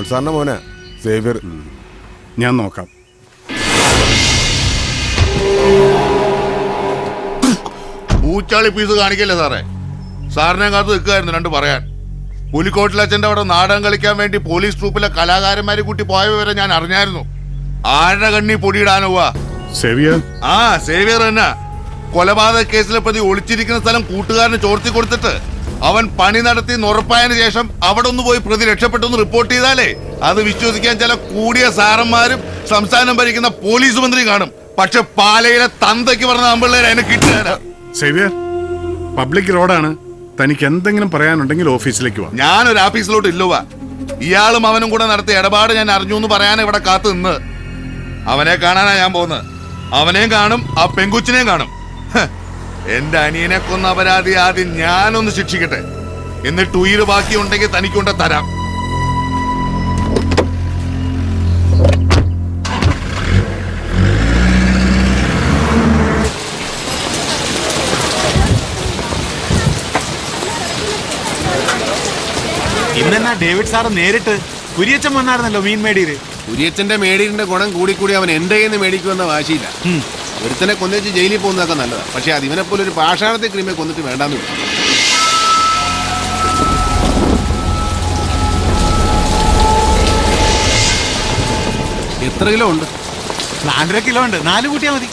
സാറിന്റെ മോനെ സേവ്യർ. ഞാൻ നോക്കാം. പൂച്ചാളി പീസ് കാണിക്കല്ലേ സാറേ? സാറിനെ കാത്ത് നിൽക്കുമായിരുന്നു രണ്ട് പറയാൻ. പുലിക്കോട്ടിലച്ഛൻ്റെ അവിടെ നാടകം കളിക്കാൻ വേണ്ടി പോലീസ് ട്രൂപ്പിലെ കലാകാരന്മാരെ കൂട്ടി പോയ വിവരം ഞാൻ അറിഞ്ഞായിരുന്നു. ആരുടെ കണ്ണി പൊടിയിടാനോവാ? സേവിയർ. ആ സേവിയർ തന്നെ. കൊലപാതക കേസിലെ പ്രതി ഒളിച്ചിരിക്കുന്ന സ്ഥലം കൂട്ടുകാരന് ചോർത്തി കൊടുത്തിട്ട് അവൻ പണി നടത്തി ഉറപ്പായതിനു ശേഷം അവിടെ ഒന്ന് പോയി പ്രതി രക്ഷപ്പെട്ടു റിപ്പോർട്ട് ചെയ്താലേ അത് വിശ്വസിക്കാൻ ചില കൂടിയ സാറന്മാരും സംസ്ഥാനം ഭരിക്കുന്ന പോലീസ് മന്ത്രി കാണും. പക്ഷെ പാലയിലെ തന്തയ്ക്ക് പറഞ്ഞ അമ്പിള്ളേർ അതിനെ കിട്ടുക. സേവിയർ, പബ്ലിക് റോഡാണ്. തനിക്ക് എന്തെങ്കിലും പറയാനുണ്ടെങ്കിൽ ഓഫീസിലേക്ക് വാ. ഞാനൊരു ഓഫീസിലോട്ട് ഇല്ലുവാ. ഇയാളും അവനും കൂടെ നടത്തിയ ഇടപാട് ഞാൻ അറിഞ്ഞു എന്ന് പറയാൻ ഇവിടെ കാത്തു നിന്ന്. അവനെ കാണാനാ ഞാൻ പോകുന്നത്. അവനെയും കാണും, ആ പെങ്കുച്ചിനെയും കാണും. എന്റെ അനിയനെ കൊന്ന അപരാധി ആദ്യം ഞാനൊന്ന് ശിക്ഷിക്കട്ടെ, എന്നിട്ട് ഉയിര് ബാക്കിയുണ്ടെങ്കിൽ തനിക്കൊണ്ട് തരാം. ഇന്നെന്നാ ഡേവിഡ് സാറ് നേരിട്ട് കുര്യച്ചൻ വന്നായിരുന്നല്ലോ മീൻ മേടിയില്. കുര്യച്ചന്റെ മേടിയുടെ ഗുണം കൂടി അവൻ എന്റെ കയ്യിൽ നിന്ന് മേടിക്കുമെന്ന വാശിയില്ല. ഒരുത്തനെ കൊന്നിച്ച് ജയിലിൽ പോകുന്നതൊക്കെ നല്ലതാ. പക്ഷെ അത് ഇവനെ പോലെ ഒരു പാഷാണത്തെ ക്രിമിയെ കൊന്നിട്ട് വേണ്ടാന്ന് വെച്ചു. എത്ര കിലോ ഉണ്ട്? 4.5 കിലോ ഉണ്ട്. 4 കൂട്ടിയാ മതി.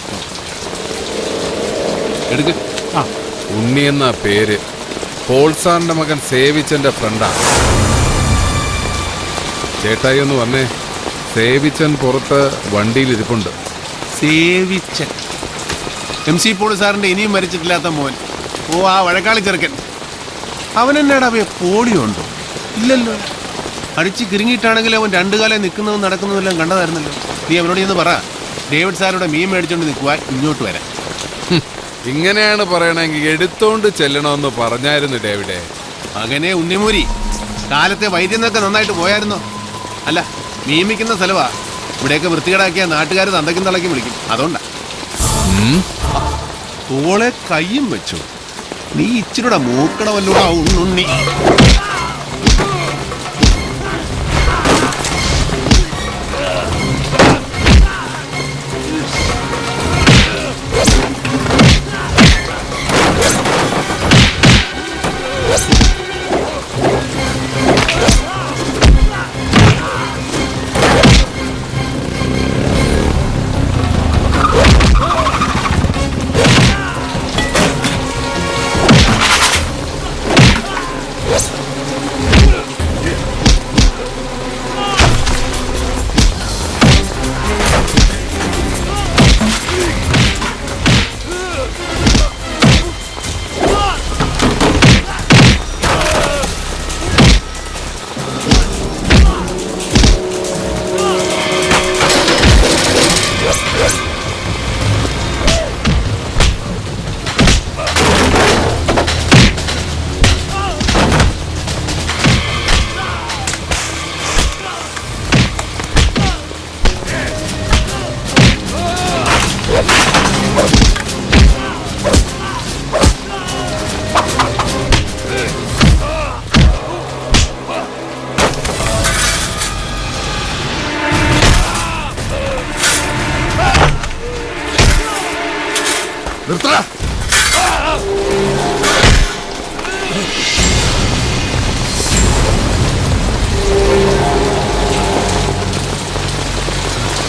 എടുക്ക്. ഉണ്ണി എന്ന പേര് പോൾസാറിന്റെ മകൻ സേവിച്ചന്റെ ഫ്രണ്ടാണ്. ചേട്ടായി ഒന്ന് വന്നേ. സേവിച്ചൻ പുറത്ത് വണ്ടിയിൽ ഇരിപ്പുണ്ട്. സേവിച്ചൻ MC പോൾ സാറിന്റെ ഇനിയും മരിച്ചിട്ടില്ലാത്ത മോൻ. ഓ, ആ വഴക്കാളി ചെറുക്കൻ. അവനെന്നാടാ പോളിയോ ഉണ്ടോ? ഇല്ലല്ലോ. അടിച്ച് കിരിങ്ങിയിട്ടാണെങ്കിൽ അവൻ രണ്ടു കാലം നിൽക്കുന്നതും നടക്കുന്നതെല്ലാം കണ്ടതായിരുന്നല്ലോ. നീ അവനോട് ചെന്ന് പറ, ഡേവിഡ് സാറിയുടെ മീൻ മേടിച്ചോണ്ട് നിൽക്കുവാൻ ഇങ്ങോട്ട് വരാം. ഇങ്ങനെയാണ് പറയണമെങ്കിൽ എടുത്തോണ്ട് ചെല്ലണമെന്ന് പറഞ്ഞായിരുന്നു ഡേവിഡേ. അങ്ങനെ ഉണ്ണിമൂരി കാലത്തെ വൈദ്യുന്നൊക്കെ നന്നായിട്ട് പോയായിരുന്നോ? അല്ല, നിയമിക്കുന്ന സ്ഥലവാ. ഇവിടെയൊക്കെ വൃത്തികേടാക്കിയ നാട്ടുകാർ തന്തയ്ക്കും തളയ്ക്കും വിളിക്കും. അതുകൊണ്ടാ. തോളെ കയ്യും വെച്ചു. നീ ഇച്ചിരൂടെ മൂക്കണമല്ലോ ഉണ്ണി.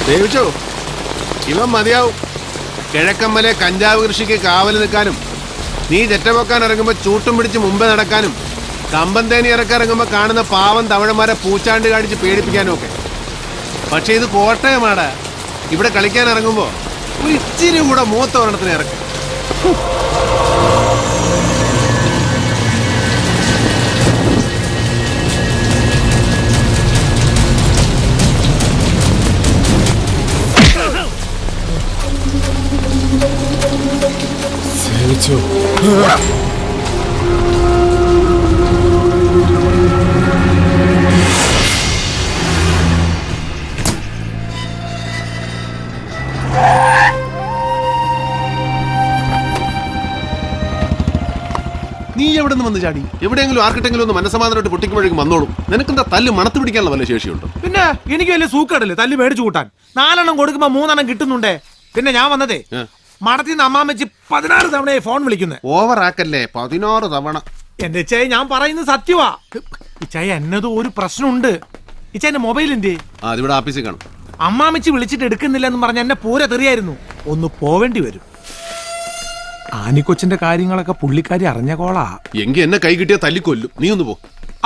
ദേവിച്ചോ, ഇവൻ മതിയാവും. കിഴക്കമ്മലെ കഞ്ചാവ് കൃഷിക്ക് കാവല് നിൽക്കാനും, നീ ചെറ്റപൊക്കാൻ ഇറങ്ങുമ്പോൾ ചൂട്ടും പിടിച്ച് മുമ്പേ നടക്കാനും, കമ്പന്തേനി ഇറക്കിറങ്ങുമ്പോൾ കാണുന്ന പാവം തവഴന്മാരെ പൂച്ചാണ്ട് കാണിച്ച് പേടിപ്പിക്കാനും ഒക്കെ. പക്ഷെ ഇത് കോട്ടയമാടാ. ഇവിടെ കളിക്കാൻ ഇറങ്ങുമ്പോൾ ഒരു ഇച്ചിരി കൂടെ മൂത്ത ഒരെണ്ണത്തിന് ഇറക്കും. നീ എവിടെ നിന്ന് വന്ന് ചാടി? എവിടെയെങ്കിലും ആർക്കിട്ടെങ്കിലും ഒന്ന് മനസ്സമാധാനമായിട്ട് പൊട്ടിക്കുമ്പോഴേക്കും വന്നോളും. നിനക്കെന്താ തല്ല് മണത്ത് പിടിക്കാനുള്ള വല്ല ശേഷിയുണ്ടോ? പിന്നെ എനിക്ക് വലിയ സൂക്കടല്ലേ തല്ലി മേടിച്ചു കൂട്ടാൻ. 4 എണ്ണം കൊടുക്കുമ്പോ 3 എണ്ണം കിട്ടുന്നുണ്ടേ. പിന്നെ ഞാൻ വന്നതേ മടത്തിൽ നിന്ന് അമ്മാമ്മച്ചി 16 തവണയായി ഫോൺ വിളിക്കുന്നത്. ഓവർ ആക്കല്ലേ, 16 തവണ. എന്റെ ഇച്ചായ ഞാൻ പറയുന്നത് സത്യവാ. ഇച്ചായ എന്നതും ഒരു പ്രശ്നമുണ്ട്. ഇച്ചായന്റെ മൊബൈൽ എന്തേ? അതിവിടെ ആഫീസിൽ കാണും. അമ്മാമ്മച്ചി വിളിച്ചിട്ട് എടുക്കുന്നില്ല എന്ന് പറഞ്ഞ എന്നെ പൂര തെറിയായിരുന്നു. ഒന്ന് പോവേണ്ടി വരും. ആനിക്കൊച്ചിന്റെ കാര്യങ്ങളൊക്കെ പുള്ളിക്കാരി അറിഞ്ഞ കോളാ. എങ്കി എന്നെ കൈ കിട്ടിയാ തല്ലിക്കൊല്ലും. നീ ഒന്ന് പോ.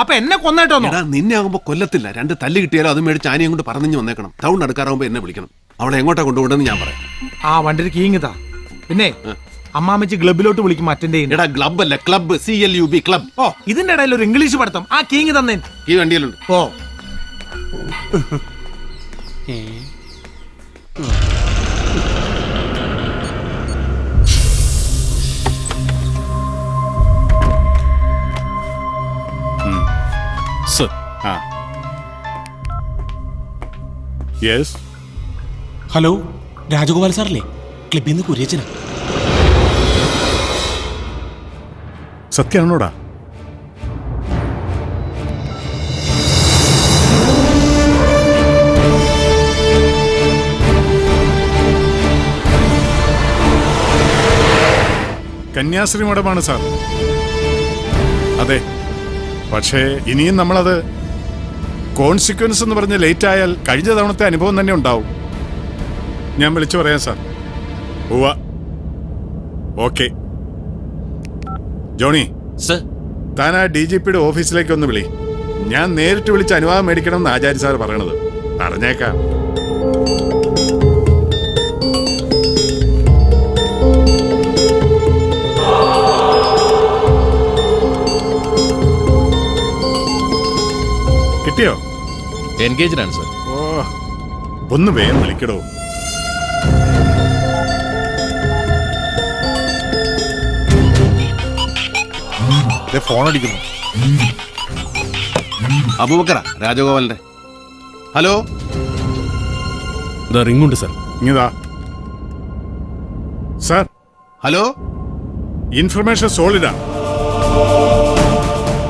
അപ്പൊ എന്നെ കൊന്നേട്ടോ? നിന്നെ ആകുമ്പോ കൊല്ലത്തില്ല. 2 തല്ല് കിട്ടിയാലും അത് മേടിച്ച് ആനയും കൊണ്ട് പറഞ്ഞു വന്നേക്കണം. ടൗൺ അടുക്കാറാകുമ്പോ എന്നെ വിളിക്കണം. അവളെ എങ്ങോട്ടാ കൊണ്ടുപോകണമെന്ന് ഞാൻ പറയാം. ആ വണ്ടിയുടെ കീങ്ങിതാ. പിന്നെ അമ്മാമ്മച്ചി ക്ലബിലോട്ട് വിളിക്കുമ്പോ അറ്റൻഡ് ചെയ്യും. എടാ ക്ലബ് അല്ല, ക്ലബ്, CLUB ക്ലബ്. ഓ ഇതിന്റെ ഇടയിൽ ഒരു ഇംഗ്ലീഷ് പഠിത്തം. ആ കീങ്ങി തന്നേ. ഈ വണ്ടിയിലുണ്ട്. ഓ സർ. ആ യെസ്. ഹലോ, രാജഗോപാൽ സാറല്ലേ? ക്ലിപ്പിൽ നിന്ന് കുര്യച്ചനാ. സത്യമാണോടാ? കന്യാശ്രീ മഠമാണ് സാർ. അതെ, പക്ഷേ ഇനിയും നമ്മളത് കോൺസിക്വൻസ് എന്ന് പറഞ്ഞ് ലേറ്റ് ആയാൽ കഴിഞ്ഞ തവണത്തെ അനുഭവം തന്നെ ഉണ്ടാവും. ഞാൻ വിളിച്ചു പറയാം സാർ. ഉവ്വ. ഓക്കെ. ജോണി, താൻ ആ DGPയുടെ ഓഫീസിലേക്ക് ഒന്ന് വിളി. ഞാൻ നേരിട്ട് വിളിച്ച് അനുവാദം മേടിക്കണം എന്ന് ആചാര്യ സാർ പറയണത്. പറഞ്ഞേക്കാം. കിട്ടിയോ? എൻഗേജ്ഡ് ആണ് സർ. ഓ, ഒന്ന് വേഗം വിളിക്കടോ. ഫോൺ അടിക്കുന്നു. അബൂബക്കറ, രാജഗോപാലിന്റെ. ഹലോ, റിംഗ് ഉണ്ട് സർ. ഇങ്ങതാ സാർ. ഹലോ. ഇൻഫർമേഷൻ സോളിഡാ.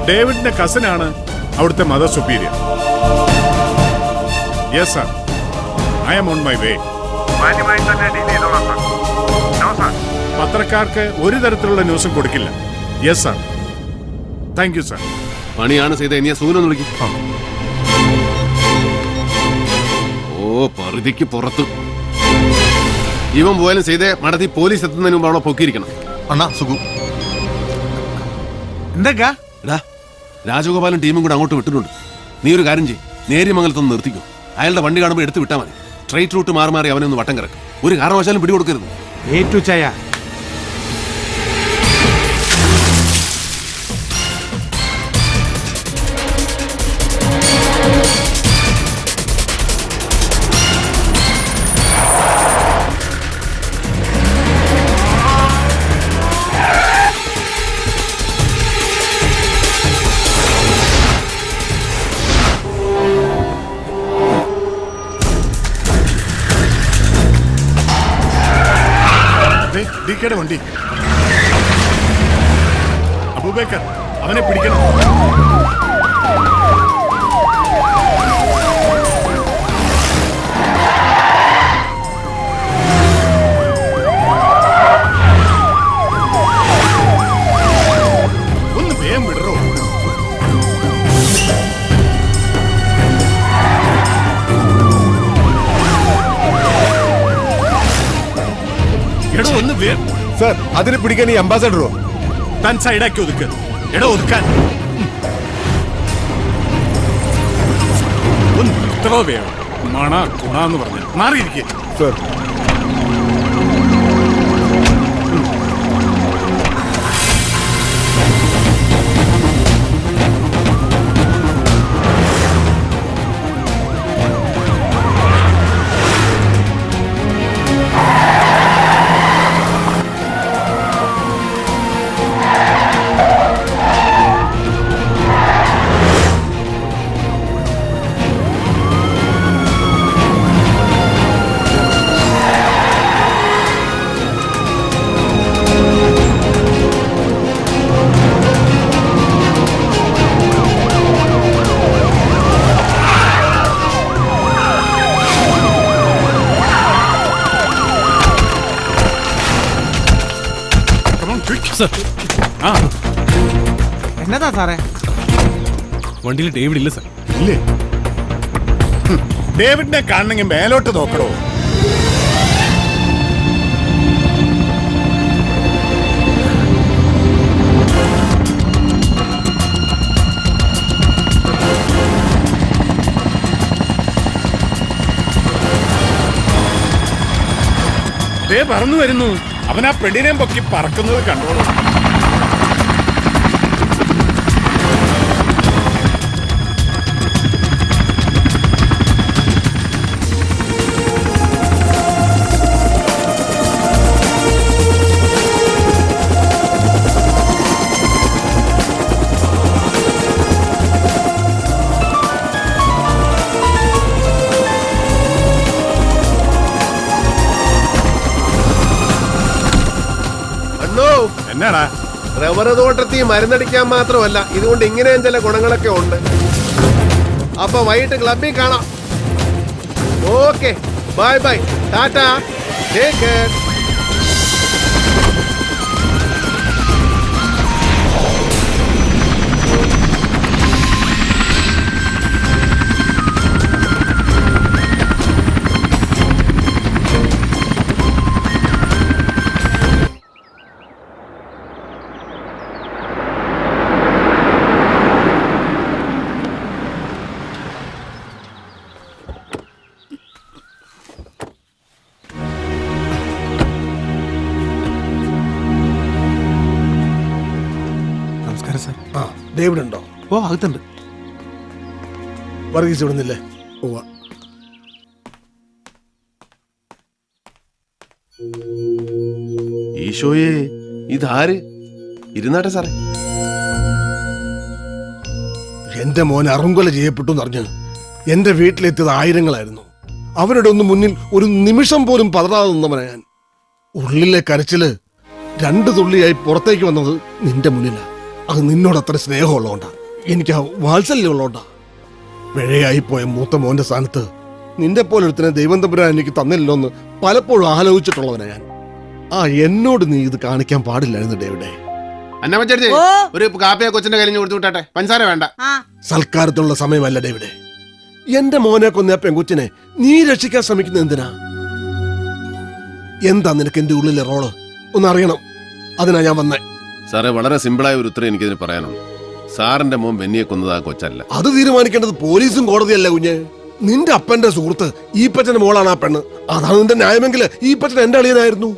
ഡേവിഡിന്റെ കസിനാണ് അവിടുത്തെ mother superior. Yes sir, I am on my way. പത്രക്കാർക്ക് ഒരു തരത്തിലുള്ള ന്യൂസും കൊടുക്കില്ല. Yes sir, thank you sir. പണിയാണ് ചെയ്ത. ഇനി സൂനൊന്ന് വിളിക്കും. ഓ, പരിധിക്ക് പുറത്ത്. ഇവൻ പോയാലും ചെയ്തേ മടത്തി പോലീസ് എത്തുന്നതിന് മുമ്പ് അവളെ പൊക്കിയിരിക്കണം. അണ്ണാ സുഖു. എന്തൊക്കെ? എടാ, രാജഗോപാലും ടീമും കൂടെ അങ്ങോട്ട് വിട്ടിട്ടുണ്ട്. നീ ഒരു കാര്യം ചെയ്യും, നേര്യമംഗലത്തൊന്ന് നിർത്തിക്കും. അയാളുടെ വണ്ടി കാണുമ്പോൾ എടുത്ത് വിട്ടാൽ മതി. സ്ട്രൈറ്റ് റൂട്ട് മാറി മാറി അവനൊന്ന് വട്ടം കിടക്കും. ഒരു കാരണവശാലും പിടികൊടുക്കരുത്. ഏറ്റു ചായ. ഡിക്കയുടെ വണ്ടി. അബൂബക്കർ, അവനെ പിടിക്കണം. ഒന്ന് വേഗം വിടറോ. എടോ ഒന്ന് വേഗം. സാർ, അതിനെ പിടിക്കാൻ ഈ അംബാസഡറോ? താൻ സൈഡാക്കി ഒതുക്ക്. എടോ ഒതുക്കാൻ. ഒന്ന് ഇത്രോ വേണം. മണ കുണാന്ന് പറഞ്ഞു മാറിയിരിക്കേ. സാർ, ആ എന്നതാ സാറേ? വണ്ടിയിൽ ഡേവിഡ് ഇല്ല സാർ. ഇല്ലേ? ഡേവിഡിനെ കാണണമെങ്കിൽ മേലോട്ട് നോക്കണോ? പറന്നു വരുന്നു. അവൻ ആ പെണ്ണിനെയും പൊക്കി പറക്കുന്നത് കണ്ടോളൂ. എന്നാടാ? റബ്ബർ തോട്ടത്തിൽ മരുന്നടിക്കാൻ മാത്രമല്ല, ഇതുകൊണ്ട് ഇങ്ങനെയും ചില ഗുണങ്ങളൊക്കെ ഉണ്ട്. അപ്പൊ വൈകിട്ട് ക്ലബിൽ കാണാം. Okay, bye bye, Tata, take care. നമസ്കാരം സാർ. ആ, ഡേവിഡ് ഉണ്ടോ? ഓ, അകത്തുണ്ട്. വർഗീസ് ഇവിടുന്നില്ലേ? ഈശോയെ, ഇതാര്? ഇരുന്നാട്ടെ സാറേ. എന്റെ മോൻ അറുങ്കൊല ചെയ്യപ്പെട്ടു എന്നറിഞ്ഞ് എന്റെ വീട്ടിലെത്തിയത് ആയിരങ്ങളായിരുന്നു. അവരുടെ ഒന്നും മുന്നിൽ ഒരു നിമിഷം പോലും പതറാതെ നിന്നവനാ ഞാൻ. ഉള്ളിലെ കരച്ചില് 2 തുള്ളിയായി പുറത്തേക്ക് വന്നത് നിന്റെ മുന്നിലാ. അത് നിന്നോട് അത്ര സ്നേഹമുള്ളതുകൊണ്ടാ, എനിക്ക് ആ വാത്സല്യമുള്ളതുകൊണ്ടാ. പിഴയായി പോയ മൂത്ത മോന്റെ സ്ഥാനത്ത് നിന്റെ പോലെ ഒരുത്തനെ ദൈവം തമ്പുരാൻ എനിക്ക് തന്നില്ലല്ലോ എന്ന് പലപ്പോഴും ആലോചിച്ചിട്ടുള്ളവനാ ഞാൻ. ആ, എന്നോട് നീ ഇത് കാണിക്കാൻ പാടില്ലായിരുന്നു ഡേവിഡേ. അന്നമ്മച്ചേച്ചി, ഒരു കാപ്പിയെ കൊച്ചിന്റെ കയ്യിൽ കൊടുത്തു വിട്ടാട്ടെ. പഞ്ചസാര വേണ്ട. സൽക്കാരത്തിനുള്ള സമയമല്ല ഡേവിഡേ. എന്റെ മോനെ കൊന്ന പെൺകുച്ചിനെ നീ രക്ഷിക്കാൻ ശ്രമിക്കുന്നത് എന്തിനാ? എന്താ നിനക്ക് എന്റെ ഉള്ളിലെ റോള് ഒന്നറിയണം. അതിനാ ഞാൻ വന്നേ. സാറേ, വളരെ സിമ്പിളായ ഒരു ഉത്തരം എനിക്കിതിന് പറയാനുള്ളൂ. സാറിന്റെ മോൻ ബെന്നിയെ കൊന്നത് ആ കൊച്ചല്ല. അത് തീരുമാനിക്കേണ്ടത് പോലീസും കോടതിയല്ല കുഞ്ഞ്. നിന്റെ അപ്പന്റെ സുഹൃത്ത് ഈപ്പച്ചന്റെ മോളാണ് ആ പെണ്ണ്. അതാണ് നിന്റെ ന്യായമെങ്കിൽ ഈപ്പച്ചൻ എന്റെ അളിയനായിരുന്നു.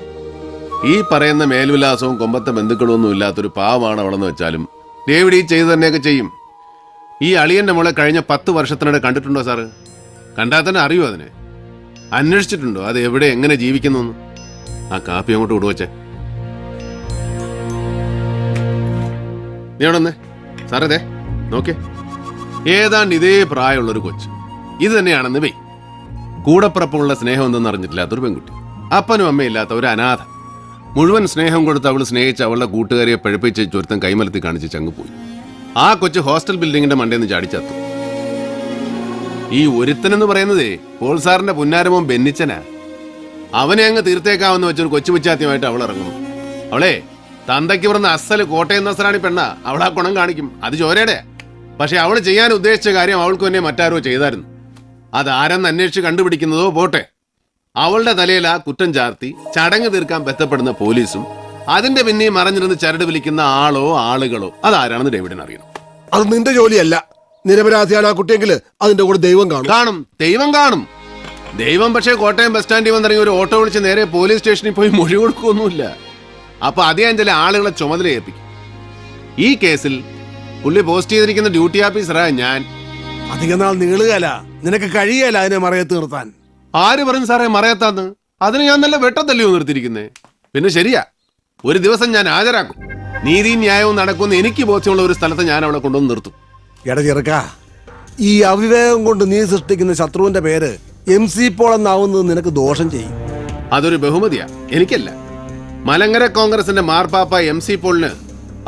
ഈ പറയുന്ന മേൽവിലാസവും കൊമ്പത്തെ ബന്ധുക്കളും ഒന്നും ഇല്ലാത്തൊരു പാവമാണ് അവളെന്ന് വെച്ചാലും ഡേവിഡ് ഈ ചെയ്ത് തന്നെയൊക്കെ ചെയ്യും. ഈ അളിയന്റെ മോളെ കഴിഞ്ഞ 10 വർഷത്തിനിടെ കണ്ടിട്ടുണ്ടോ സാറ്? കണ്ടാൽ തന്നെ അറിയോ അതിനെ? അന്വേഷിച്ചിട്ടുണ്ടോ അത് എവിടെ എങ്ങനെ ജീവിക്കുന്നു? ആ കാപ്പി അങ്ങോട്ട് വിടുവച്ചേ. നീ അവിടെ വന്നേ. സാറേ, ദേ നോക്കേ, ഏതാണ്ട് ഇതേ പ്രായമുള്ളൊരു കൊച്ച്. ഇത് തന്നെയാണെന്ന് വെയ്. കൂടപ്പിറപ്പുള്ള സ്നേഹം എന്തെന്ന് അറിഞ്ഞിട്ടില്ലാത്തൊരു പെൺകുട്ടി, അപ്പനും അമ്മയില്ലാത്ത ഒരു അനാഥ. മുഴുവൻ സ്നേഹം കൊടുത്ത് അവൾ സ്നേഹിച്ച് അവളുടെ കൂട്ടുകാരിയെ പഴിപ്പിച്ച് ചുരുത്തം കൈമലത്തി കാണിച്ച് ചങ്ങ് പോയി. ആ കൊച്ച് ഹോസ്റ്റൽ ബിൽഡിങ്ങിന്റെ മണ്ടേന്ന് ചാടിച്ചത്തു. ഈ ഒരുത്തനെന്ന് പറയുന്നതേ പോൾ സാറിന്റെ പുന്നാരമോൻ ബെന്നിച്ചനാ. അവനെ അങ്ങ് തീർത്തേക്കാവെന്ന് വെച്ചൊരു കൊച്ചു പിച്ചാത്യമായിട്ട് അവൾ ഇറങ്ങുന്നു. അവളെ തന്തയ്ക്ക് പറഞ്ഞ അസല് കോട്ടയം നസ്രാണി പെണ്ണാ. അവളാ ഗുണം കാണിക്കും, അത് ചോരയുടെ. പക്ഷെ അവൾ ചെയ്യാൻ ഉദ്ദേശിച്ച കാര്യം അവൾക്ക് തന്നെ മറ്റാരോ ചെയ്തായിരുന്നു. അതാരെന്ന് അന്വേഷിച്ച് കണ്ടുപിടിക്കുന്നതോ പോട്ടെ, അവളുടെ തലയിൽ ആ കുറ്റം ചാർത്തി ചടങ്ങ് തീർക്കാൻ ബന്ധപ്പെടുന്ന പോലീസും അതിന്റെ പിന്നെ മറഞ്ഞിരുന്ന് ചരട് വിളിക്കുന്ന ആളോ ആളുകളോ അതാരാണെന്ന് ഡേവിഡിന് അറിയണം. അത് നിന്റെ ജോലിയല്ല. നിരപരാധിയാണ് ആ കുട്ടിയെങ്കിൽ അതിന്റെ കൂടെ ദൈവം കാണും. കാണും, ദൈവം കാണും. ദൈവം പക്ഷേ കോട്ടയം ബസ് സ്റ്റാൻഡിൽ വന്നിറങ്ങി ഒരു ഓട്ടോ വിളിച്ച് നേരെ പോലീസ് സ്റ്റേഷനിൽ പോയി മൊഴി കൊടുക്കുകയൊന്നുമില്ല. അപ്പൊ അദ്ദേഹം ചില ആളുകളെ ചുമതല ഏൽപ്പിക്കും. ഈ കേസിൽ പുള്ളി പോസ്റ്റ് ചെയ്തിരിക്കുന്ന ഡ്യൂട്ടി ഓഫീസറാ ഞാൻ. അധികം നാൾ നീളുകയല്ല, നിനക്ക് കഴിയല്ല അതിനെ മറയത്ത് നിർത്താൻ. ആര് പറഞ്ഞു സാറേ മറയത്താന്ന്? അതിന് ഞാൻ നല്ല വെട്ടത്തല്ലയോ നിർത്തിയിരിക്കുന്നേ. പിന്നെ ശരിയാ, ഒരു ദിവസം ഞാൻ ഹാജരാക്കും. നീതിയും ന്യായവും നടക്കുന്ന എനിക്ക് ബോധ്യമുള്ള ഒരു സ്ഥലത്ത് ഞാൻ അവളെ കൊണ്ടുവന്ന് നിർത്തും. എടാ ചെറുക്ക, ഈ അവിവേകം കൊണ്ട് നീ സൃഷ്ടിക്കുന്ന ശത്രുവിന്റെ പേര് MC പോൾ എന്നാവുന്നത് നിനക്ക് ദോഷം ചെയ്യും. അതൊരു ബഹുമതിയാ, എനിക്കല്ല. മലങ്കര കോൺഗ്രസിന്റെ മാർപ്പാപ്പ MC പോളിന്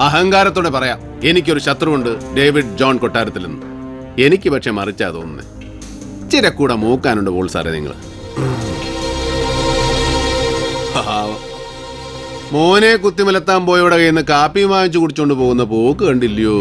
അഹങ്കാരത്തോടെ പറയാം, എനിക്കൊരു ശത്രുവുണ്ട്, ഡേവിഡ് ജോൺ കൊട്ടാരത്തിൽ നിന്ന്. എനിക്ക് പക്ഷെ മറിച്ചാ തോന്നുന്നത്. ചിരക്കൂടെ മൂക്കാനുണ്ട് പോൾ സാറേ നിങ്ങൾ. മോനെ കുത്തിമലത്താൻ പോയവിടെ കയ്യിൽ നിന്ന് കാപ്പി വാങ്ങിച്ചു കുടിച്ചോണ്ട് പോകുന്ന പോക്ക് കണ്ടില്ലയോ?